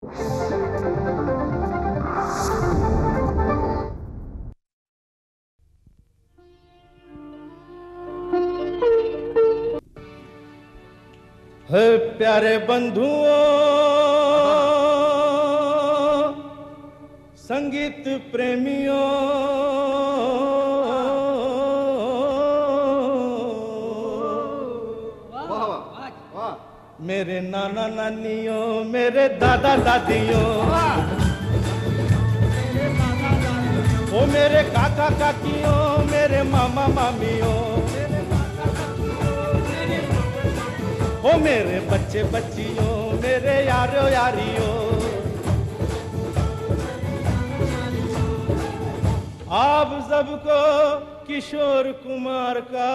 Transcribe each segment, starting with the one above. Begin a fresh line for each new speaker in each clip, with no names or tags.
है प्यारे बंधुओं, संगीत प्रेमियों, मेरे नाना नानियों, मेरे दादा दादियों, ओ मेरे काका काकियों, मेरे मामा मामियों, ओ मेरे बच्चे बच्चियों, मेरे यारो यारियों, आप सबको किशोर कुमार का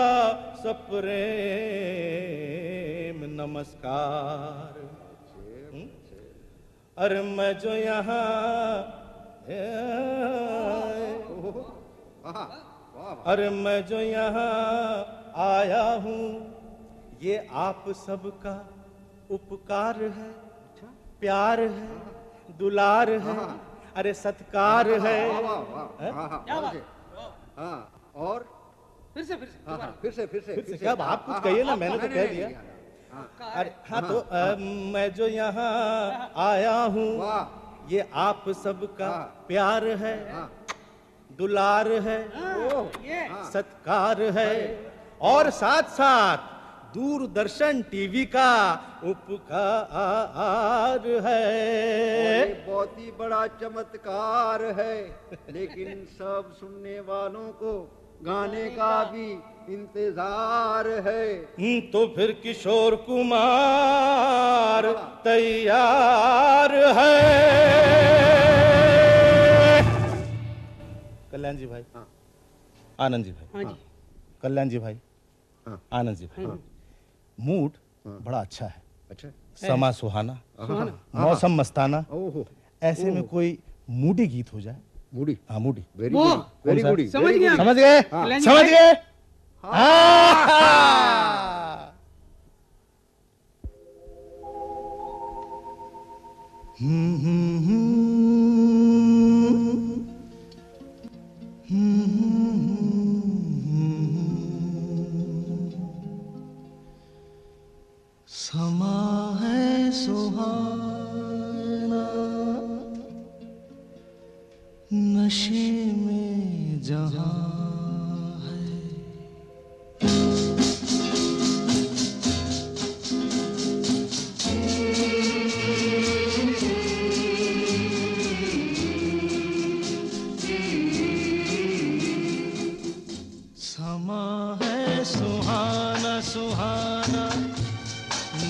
सप्रेम नमस्कार। अरे मैं जो यहाँ अरे मैं जो यहाँ आया हूँ, ये आप सबका उपकार है, प्यार है, दुलार है, अरे सत्कार है।
और फिर से
क्या आप कुछ कहिए ना, मैंने तो कह दिया। अरे हाँ, तो मैं जो यहाँ आया हूँ, ये आप सबका प्यार है, दुलार है, सत्कार है, और साथ साथ दूरदर्शन टीवी का उपकार है।
बहुत ही बड़ा चमत्कार है, लेकिन सब सुनने वालों को गाने का भी इंतजार है।
तो फिर किशोर कुमार तैयार है। कल्याण जी भाई, आनंद जी भाई, कल्याण जी भाई, आनंद जी भाई, मूड बड़ा अच्छा है।
अच्छा,
समा सुहाना, मौसम मस्ताना, ऐसे में कोई मूडी गीत हो जाए।
मूडी?
हाँ, मूडी,
वेरी गुड।
समझ गए, समझ गए।
समा है सुहाना, नशे में जहां है, समा है सुहाना सुहाना,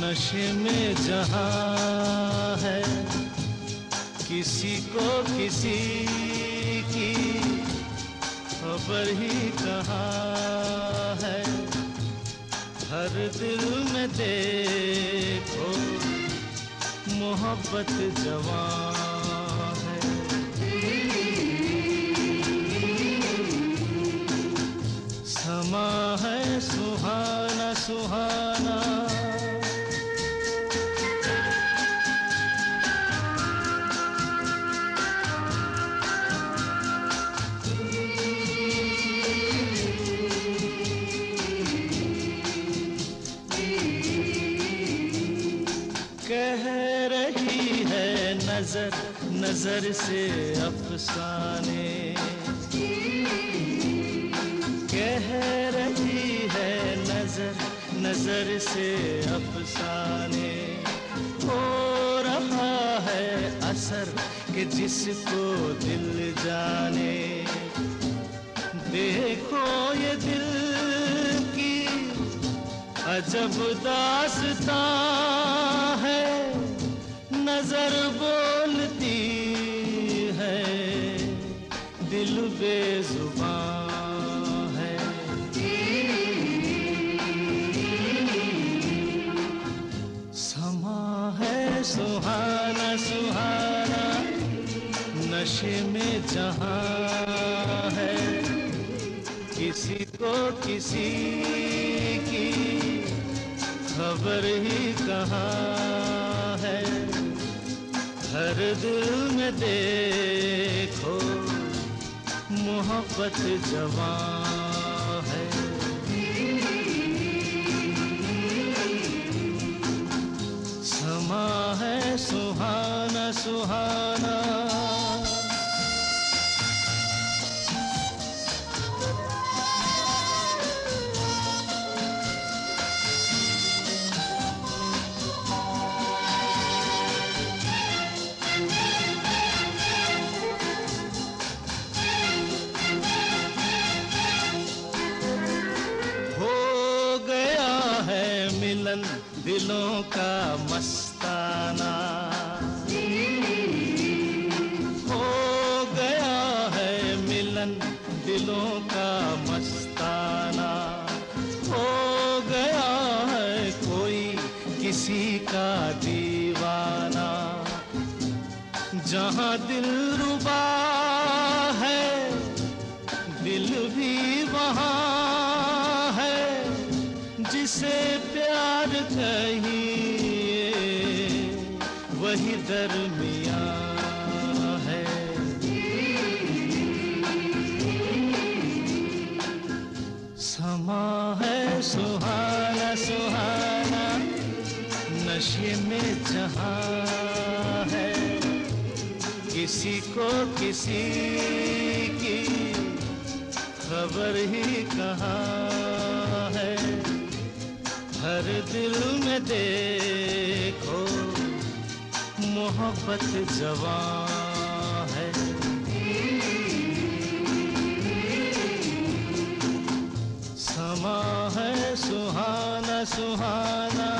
नशे में जहां है, किसी को किसी की खबर ही कहाँ है, हर दिल में देखो मोहब्बत जवां है। समा है सुहाना सुहाना, कह रही है नजर नजर से अफसाने, कह रही है नजर नजर से अफसाने, हो रहा है असर कि जिसको दिल जाने, देखो ये दिल की अजब दास्तां है, नजर बोलती है, दिल बेजुबान है। समा है सुहाना सुहाना, नशे में जहां है, किसी को किसी की खबर ही कहाँ है, हर दिल में देखो मोहब्बत जवां है। समा है सुहाना सुहाना, दिलों का मस्ताना हो गया है मिलन, दिलों का मस्ताना हो गया है कोई किसी का दीवाना। जहां दिल रुबा है दिल भी वहां है, जिसे प्यार कहिए वही दरमियां है। समा है सुहाना सुहाना, नशे में जहां है, किसी को किसी की खबर ही कहाँ है। हर दिल में देखो मोहब्बत जवां है। समा है सुहाना सुहाना,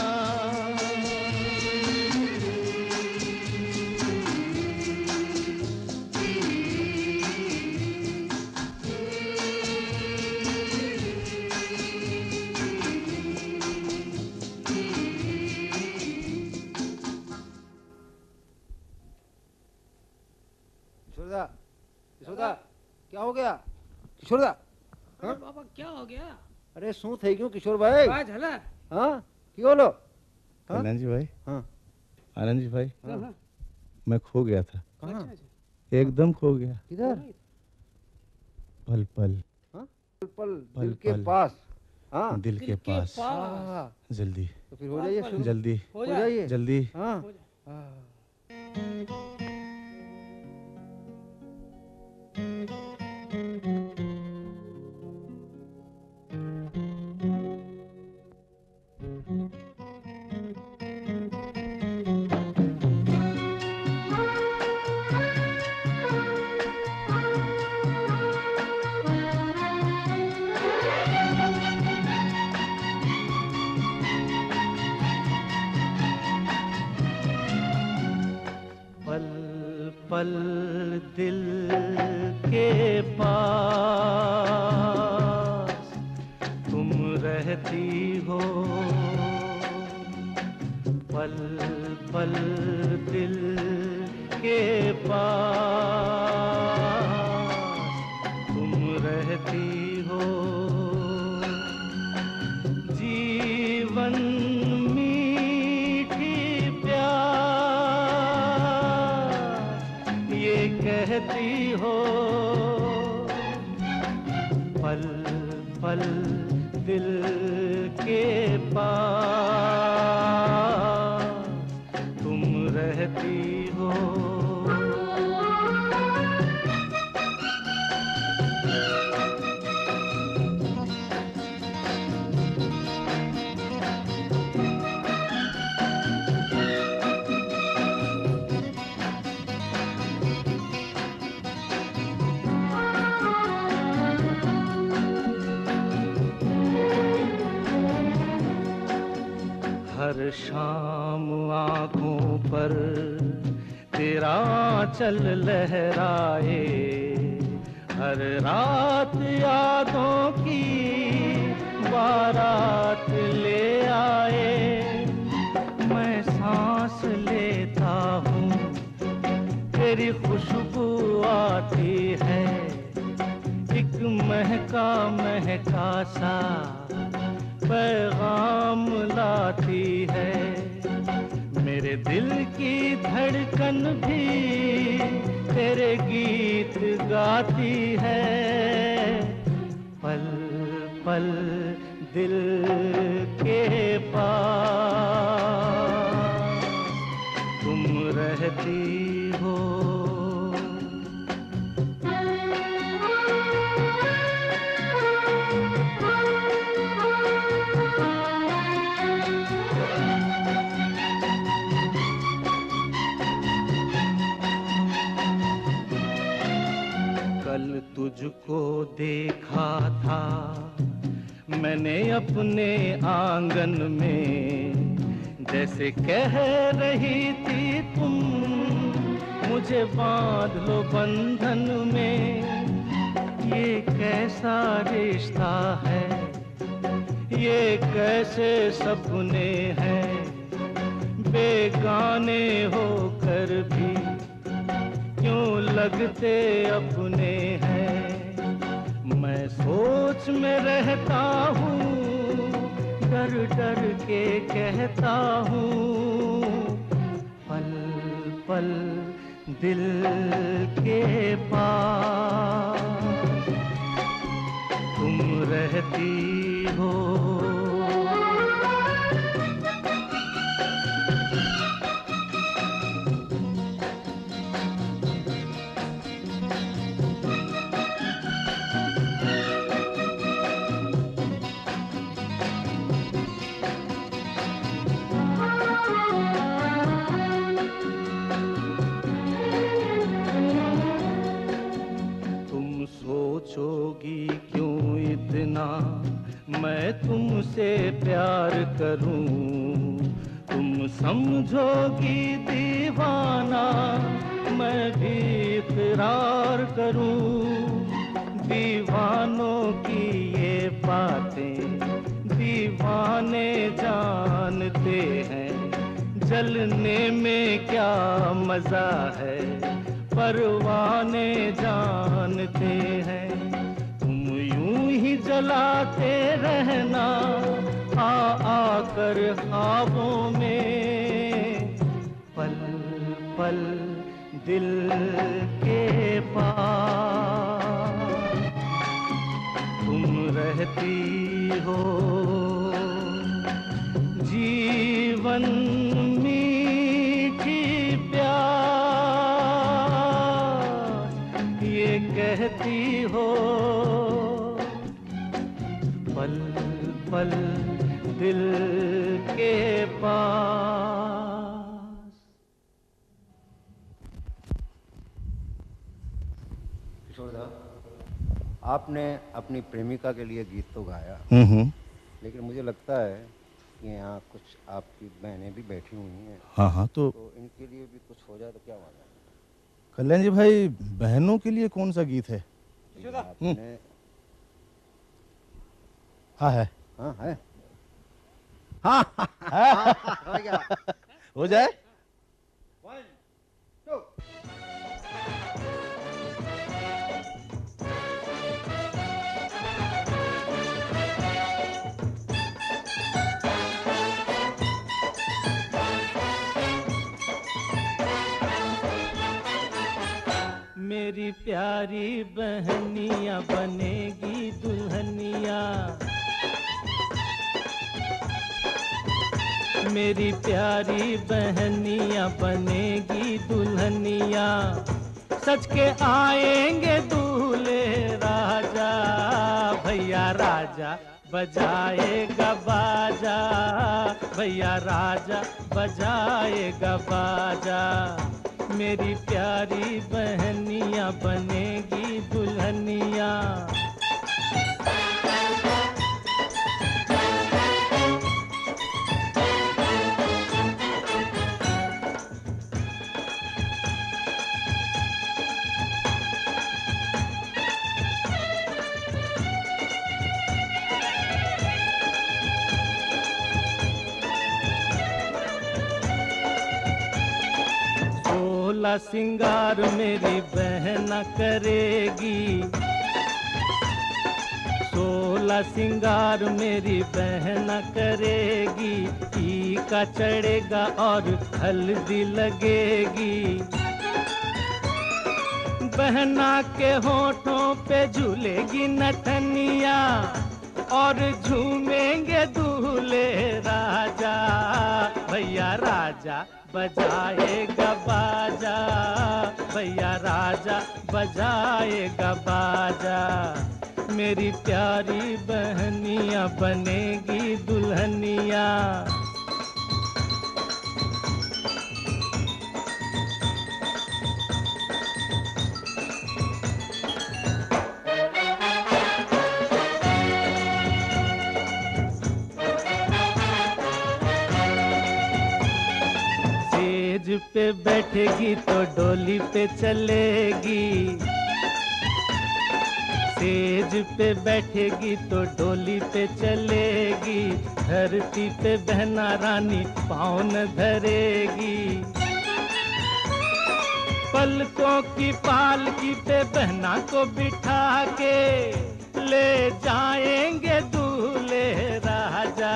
किशोरदा क्या हो गया किशोरदा?
अरे बाबा क्या हो गया?
अरे शू થઈ ગયું કિશોર ભાઈ?
आज हला
हाँ की बोलो?
कल्याण जी भाई,
हाँ
आनंद जी भाई, मैं खो गया था,
कहाँ?
एकदम खो गया।
किधर?
पल पल
हाँ पल पल दिल के पास। हाँ
दिल के पास।
हाँ
जल्दी
तो फिर हो जाइए शुरू।
जल्दी
हो
हो
जाए।
जाइए
जल्दी।
हाँ
पल दिल के पास तुम रहती हो, पल पल दिल के पास तुम रहती हो। जीवन कहती हो, पल पल दिल के पास तुम रहती हो। हर शाम आँखों पर तेरा आँचल लहराए, हर रात यादों की बारात ले आए। मैं सांस लेता हूँ तेरी खुशबू आती है, एक महका महका सा पैगाम लाती है। मेरे दिल की धड़कन भी तेरे गीत गाती है। पल पल दिल के पास तुम रहती हो। कल तुझको देखा था मैंने अपने आंगन में, जैसे कह रही थी तुम मुझे बांध लो बंधन में। ये कैसा रिश्ता है, ये कैसे सपने हैं, बेगाने होकर भी क्यों लगते अपने हैं। मैं सोच में रहता हूँ, डर डर के कहता हूँ, पल पल दिल के पास तुम रहती हो। सोचोगी क्यों इतना मैं तुमसे प्यार करूं, तुम समझोगी दीवाना मैं भी इकरार करूं। दीवानों की ये बातें दीवाने जानते हैं, जलने में क्या मजा है परवाने जानते हैं। तुम यूं ही जलाते रहना आकर ख्वाबों में, पल पल दिल के पास तुम रहती हो। जीवन मीठी प्यास ये कहती हो, पल पल दिल के पास।
किशोरदा, आपने अपनी प्रेमिका के लिए गीत तो गाया, लेकिन मुझे लगता है कि यहाँ कुछ आपकी बहनें भी बैठी हुई हैं।
हाँ हाँ, तो
इनके लिए भी कुछ हो जाए तो क्या होगा?
कल्याण जी भाई, बहनों के लिए कौन सा गीत है?
आपने
हाँ है,
हाँ है,
हाँ हो जाए।
मेरी प्यारी बहनिया बनेगी दुल्हनिया, मेरी प्यारी बहनिया बनेगी दुल्हनिया। सच के आएंगे दूल्हे राजा, भैया राजा बजाएगा बाजा, भैया राजा बजाएगा बाजा। मेरी प्यारी बहनिया बनेगी दुल्हनिया। सोलह सिंगार मेरी बहना करेगी, 16 सिंगार मेरी बहन करेगी, टीका चढ़ेगा और हल्दी लगेगी। बहना के होठों पे झूलेगी नथनिया और झूमेंगे दूल्हे राजा। भैया राजा बजाएगा बाजा, भैया राजा बजाएगा बाजा। मेरी प्यारी बहनिया बनेगी दुल्हनिया। सेज पे बैठेगी तो डोली पे चलेगी, सेज पे बैठेगी तो डोली पे चलेगी। धरती पे बहना रानी पाँव न धरेगी। पलकों की पालकी पे बहना को बिठा के ले जाएंगे दूल्हे राजा।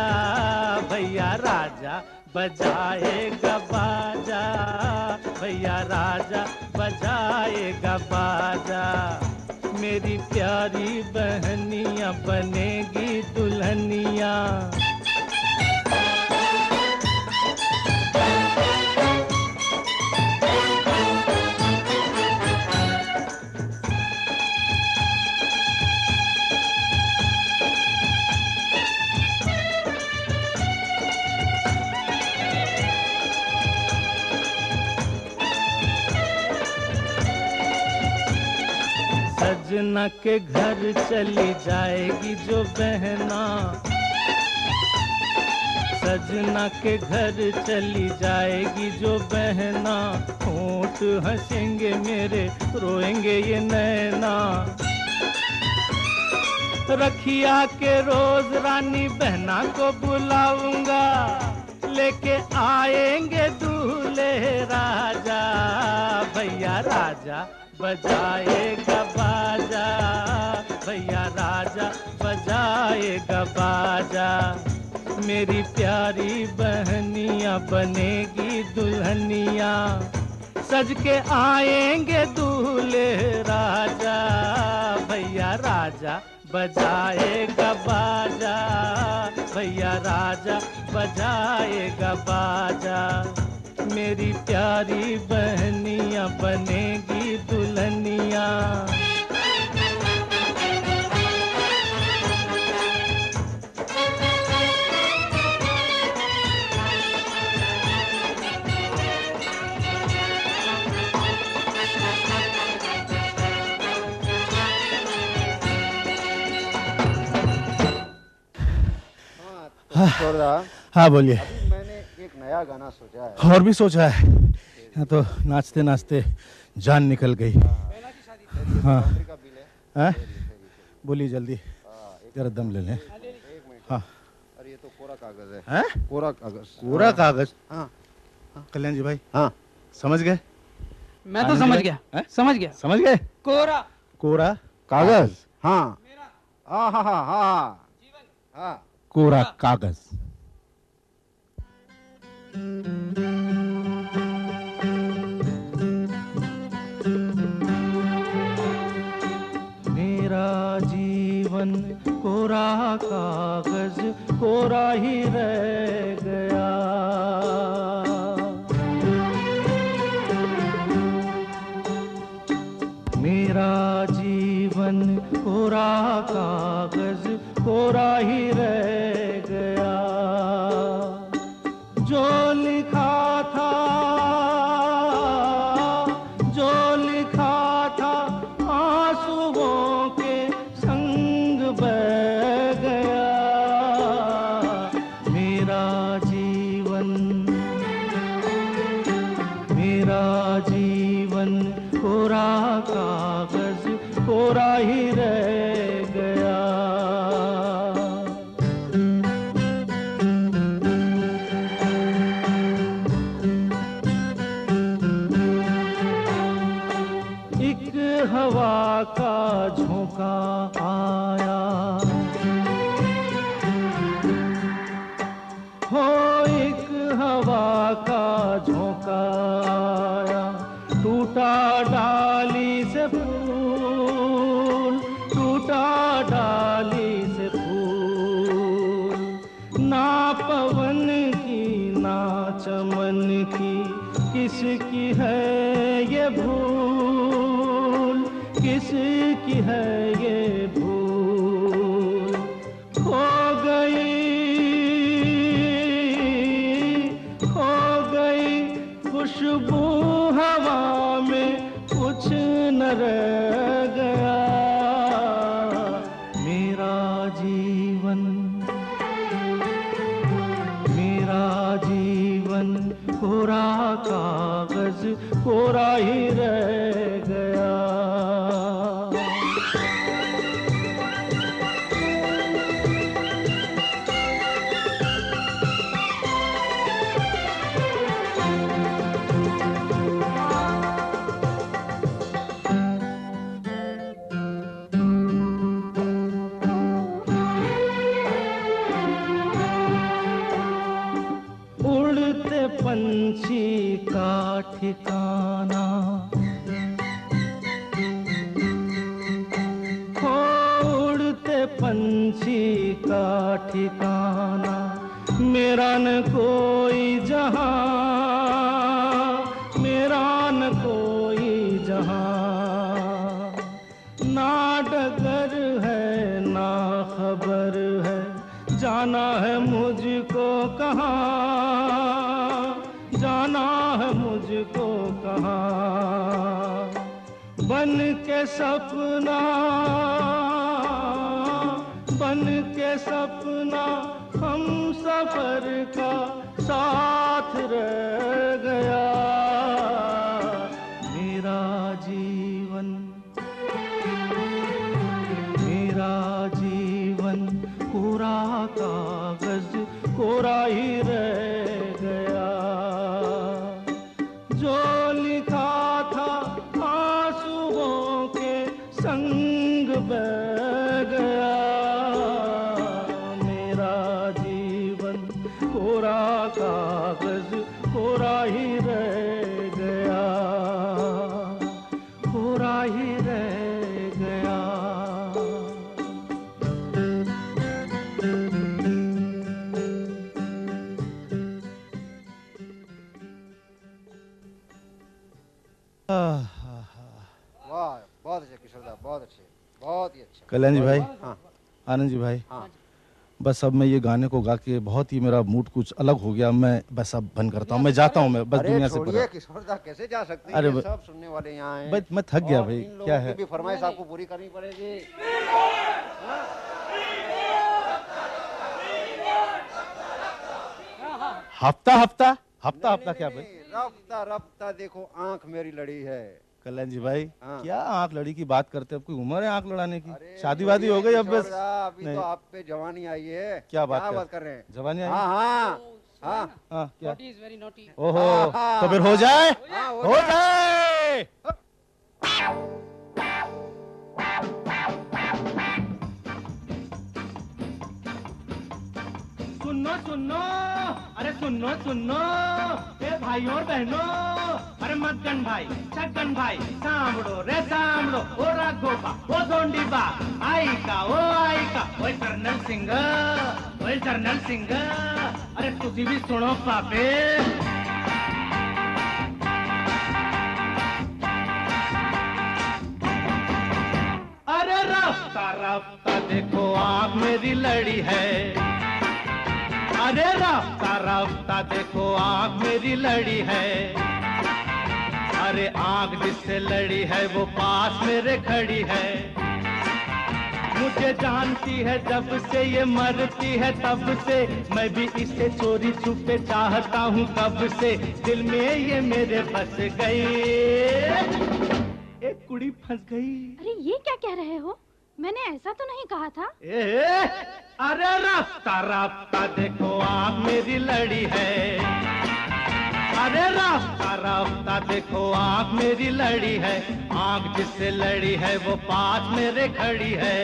भैया राजा बजाएगा बाजा, भैया राजा बजाएगा बाजा। मेरी प्यारी बहनिया बनेगी दुल्हनिया। सजना के घर चली जाएगी जो बहना, सजना के घर चली जाएगी जो बहना। होंठ हंसेंगे मेरे रोएंगे ये नैना। रखिया के रोज रानी बहना को बुलाऊंगा, लेके आएंगे दूल्हे राजा। भैया राजा बजाएगा बाजा, भैया राजा बजाएगा बाजा। मेरी प्यारी बहनिया बनेगी दुल्हनिया। सज के आएंगे दूल्हे राजा। भैया राजा बजाएगा बाजा, भैया राजा बजाएगा बाजा। मेरी प्यारी बहनिया बनेगी दुल्हनिया।
हाँ बोलिए।
अभी मैंने एक नया गाना सोचा है।
और भी सोचा है? यहाँ तो नाचते नाचते जान निकल गई। हाँ हाँ बोलिए जल्दी, जरा दम ले लें। हाँ
अरे ये तो कोरा कागज है।
हैं?
कोरा कागज।
कोरा कागज?
हाँ
कल्याण जी भाई
हाँ
समझ गए?
मैं तो समझ गया, समझ गया।
समझ गए?
कोरा
कोरा
कागज। हाँ हाँ हाँ हाँ हाँ हाँ
कोरा कागज। मेरा जीवन कोरा कागज कोरा ही रह गया। मेरा जीवन कोरा कागज कोरा ही रह गया। जो लिखा था, जो लिखा था आंसुओं के संग बह गया। मेरा जीवन कोरा कागज कोरा ही रह गया। एक हवा का झोंका आया,
का झोंका आया, टूटा डाली से फूल, टूटा डाली से फूल। ना पवन की ना चमन की किसकी है ये भूल, किसकी है ये भूल। खो गई खुशबू हवा में, कुछ न रह गया मेरा जीवन, मेरा जीवन कोरा कागज कोरा ही रह गया। पंछी का ठिकाना, उड़ते पंछी का ठिकाना, मेरा न कोई जहां, मेरा न कोई जहां। ना डगर है ना खबर है, जाना है मुझको कहाँ, जाना है मुझको कहाँ। बन के सपना, बन के सपना हम सफर का साथ रह गया मेरा जीवन, मेरा जीवन कोरा कागज कोरा ही रह गया। जो लिखा था आंसुओं के संग बह गया मेरा जीवन कोरा कागज कोरा ही रह गया, कोरा ही रह गया।
वाह, बहुत अच्छे किशोर दा, बहुत अच्छे, बहुत ही अच्छा।
कल्याण जी भाई,
हाँ,
आनंद जी भाई,
हाँ।
बस अब मैं ये गाने को गा के बहुत ही मेरा मूड कुछ अलग हो गया। मैं बस अब बंद करता हूँ, मैं जाता हूँ, मैं बस दुनिया से
छोड़िए किशोर दा, कैसे जा सकते हैं?
अरे
ये सब सुनने वाले यहाँ हैं।
बस मैं थक गया
और
भाई,
इन लोगों
क्या
की
है
भी फरमाइश आपको पूरी करनी पड़ेगी।
हफ्ता हफ्ता हफ्ता हफ्ता क्या भाई?
रफ्ता रफ्ता देखो आंख मेरी लड़ी है।
कल्याण जी भाई,
हाँ।
क्या आंख लड़ी की बात करते हैं? अब कोई उम्र है आंख लड़ाने की?
अरे
शादी वादी हो गई अब?
किशोर
बस
दा, अभी
नहीं।
तो आप पे जवानी आई है।
क्या बात
कर रहे हैं?
जवानी आई?
हाँ हाँ हाँ
हाँ, क्या?
Naughty is very naughty.
ओहो,
हाँ,
तो फिर हो जाए,
हाँ,
हो जाए। सुनो सुनो, अरे सुनो सुनो, ए भाइयों और बहनों, अरे मक्कन भाई, छक्कन भाई, सांभड़ो रे सांभड़ो, ओ राघोबा, ओ जोंडीबा, आई का, ओए कर्नल सिंह, ओए कर्नल सिंह, अरे तुसी भी सुनो पापे। अरे रास्ता रास्ता देखो आँख मेरी लड़ी है, अरे रास्ता रास्ता देखो आँख मेरी लड़ी है, अरे आँख जिससे लड़ी है वो पास मेरे खड़ी है। मुझे जानती है जब से ये मरती है तब से, मैं भी इसे चोरी छुपे चाहता हूँ कब से, दिल में ये मेरे बस गई, एक कुड़ी फंस गई।
अरे ये क्या कह रहे हो? मैंने ऐसा तो नहीं कहा था।
अरे रास्ता रास्ता देखो आँख मेरी लड़ी है, अरे रास्ता रास्ता देखो आँख मेरी लड़ी है, आँख जिससे लड़ी है वो पास मेरे खड़ी है।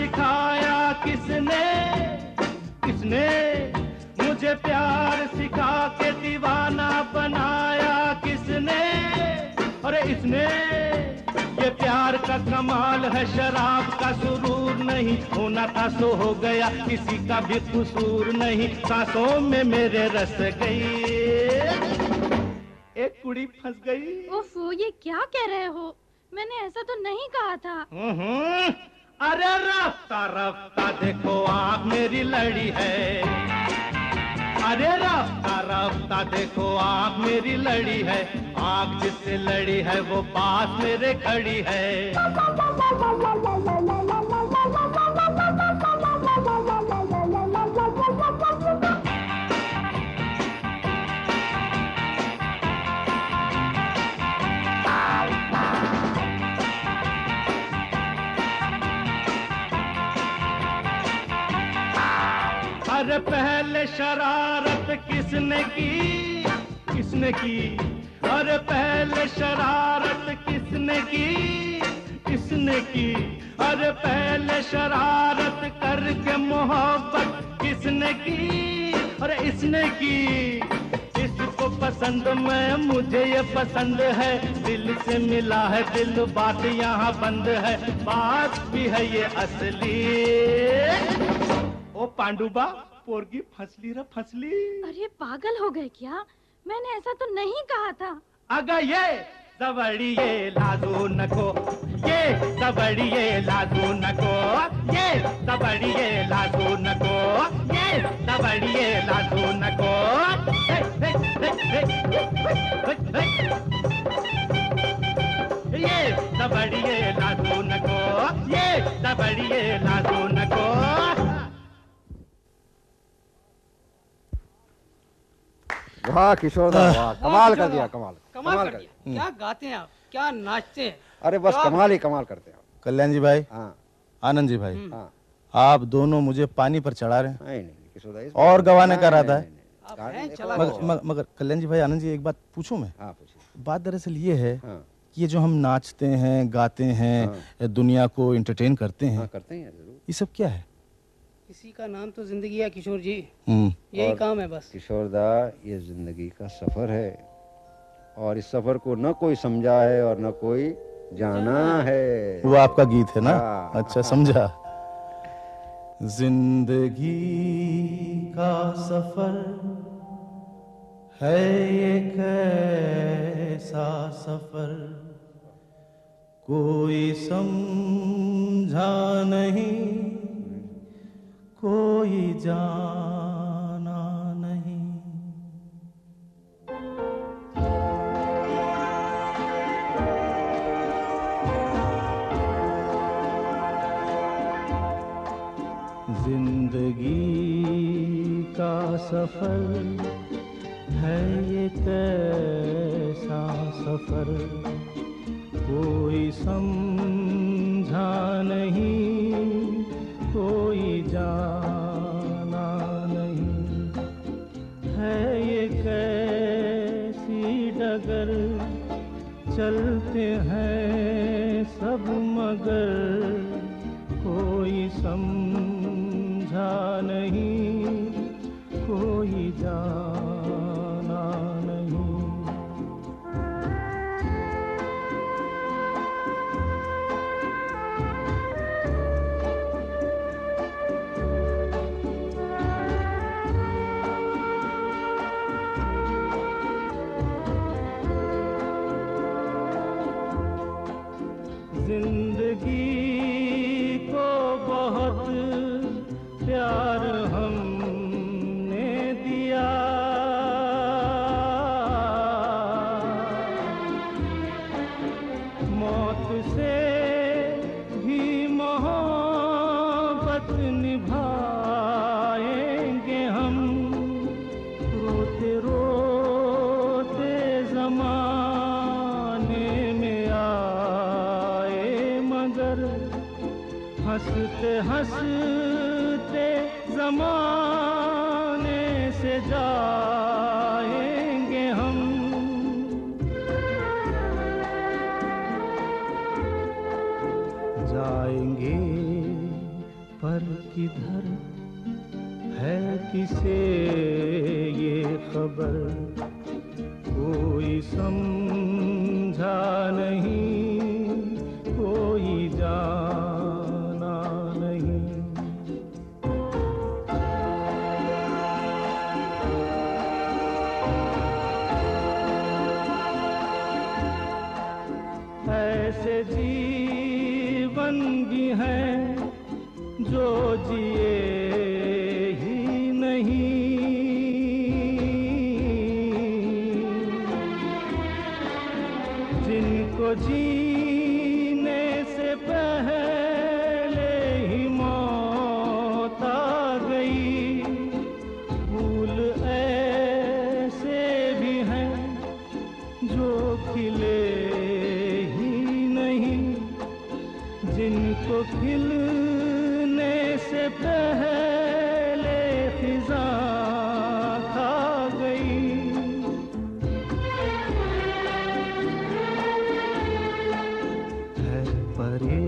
सिखाया किसने, किसने मुझे प्यार सिखा के दीवाना बनाया किसने, अरे इसने। ये प्यार का कमाल है, शराब का सुरूर नहीं, होना था सो हो गया, किसी का भी कसूर नहीं, सांसों में मेरे रस गई, एक कुड़ी फंस गई।
ओफो, ये क्या कह रहे हो? मैंने ऐसा तो नहीं कहा था।
अरे रास्ता रास्ता देखो आँख मेरी लड़ी है, अरे रास्ता रास्ता देखो आँख मेरी लड़ी है, आँख जिससे लड़ी है वो पास मेरे खड़ी है। अरे पहले शरारत किसने की, किसने की, अरे पहले शरारत किसने की, किसने की, अरे पहले शरारत करके मोहब्बत किसने की, अरे इसने की। इसको पसंद मैं, मुझे ये पसंद है, दिल से मिला है दिल, बात यहाँ बंद है, बात भी है ये असली। ओ पांडुबा, पोरगी फसली रे फसली।
अरे पागल हो गए क्या? मैंने ऐसा तो नहीं कहा था।
अगर ये दबड़िए लाजू नको, ये दबड़िए लाजू नको, ये दबड़िए लाजू नको, ये दबड़िए लाजू नको। ये दबड़िए लाजू नको, ये दबड़िए लाजू नको।
वाह किशोर दा, वाह कमाल कर दिया, कमाल
कमाल कर दिया। क्या गाते हैं आप, क्या नाचते हैं।
अरे बस कमाल ही कमाल करते हैं।
कल्याण जी भाई,
हाँ
आनंद जी भाई,
हाँ,
आप दोनों मुझे पानी पर चढ़ा रहे हैं
नहीं नहीं किशोर दा,
और गवाने का इरादा है।
आप हैं चला
मगर कल्याण जी भाई, आनंद जी, एक बात पूछूं मैं?
हाँ पूछिए।
बात दरअसल ये है
हाँ
कि ये जो हम नाचते हैं, गाते हैं, दुनिया को एंटरटेन करते हैं,
हाँ करते हैं जरूर।
ये सब क्या है?
इसी का नाम तो जिंदगी है किशोर जी,
हम्म,
यही
और
काम है बस।
किशोर दा, ये जिंदगी का सफर है, और इस सफर को न कोई समझा है और न कोई जाना है।
वो आपका गीत है ना?
हाँ।
अच्छा, समझा। जिंदगी का सफर है ये कैसा सफर, कोई समझा नहीं, कोई जाना नहीं। जिंदगी का सफर है ये कैसा सफर, कोई समझा नहीं, कोई जाना नहीं। है ये कैसी डगर, चलते हैं सब मगर, कोई समझा नहीं, कोई जाना नहीं। जिंदगी को बहुत प्यार हमने दिया, मौत से भी मोहब्बत निभाएंगे हम, रोते रोते ज़माने में आए मगर, हंसते हंसते ज़माने से जाएंगे हम। जाएंगे
पर किधर है किसे ये खबर, कोई समझा नहीं, कोई जाना नहीं। ऐसे जीवन भी हैं जो जिए ही नहीं, जिनको जीने से पहले ही मौत आ गई। फूल ऐसे भी हैं जो खिले ही नहीं, जिनको खिलने से पहले खिज़ां खा गई। है परे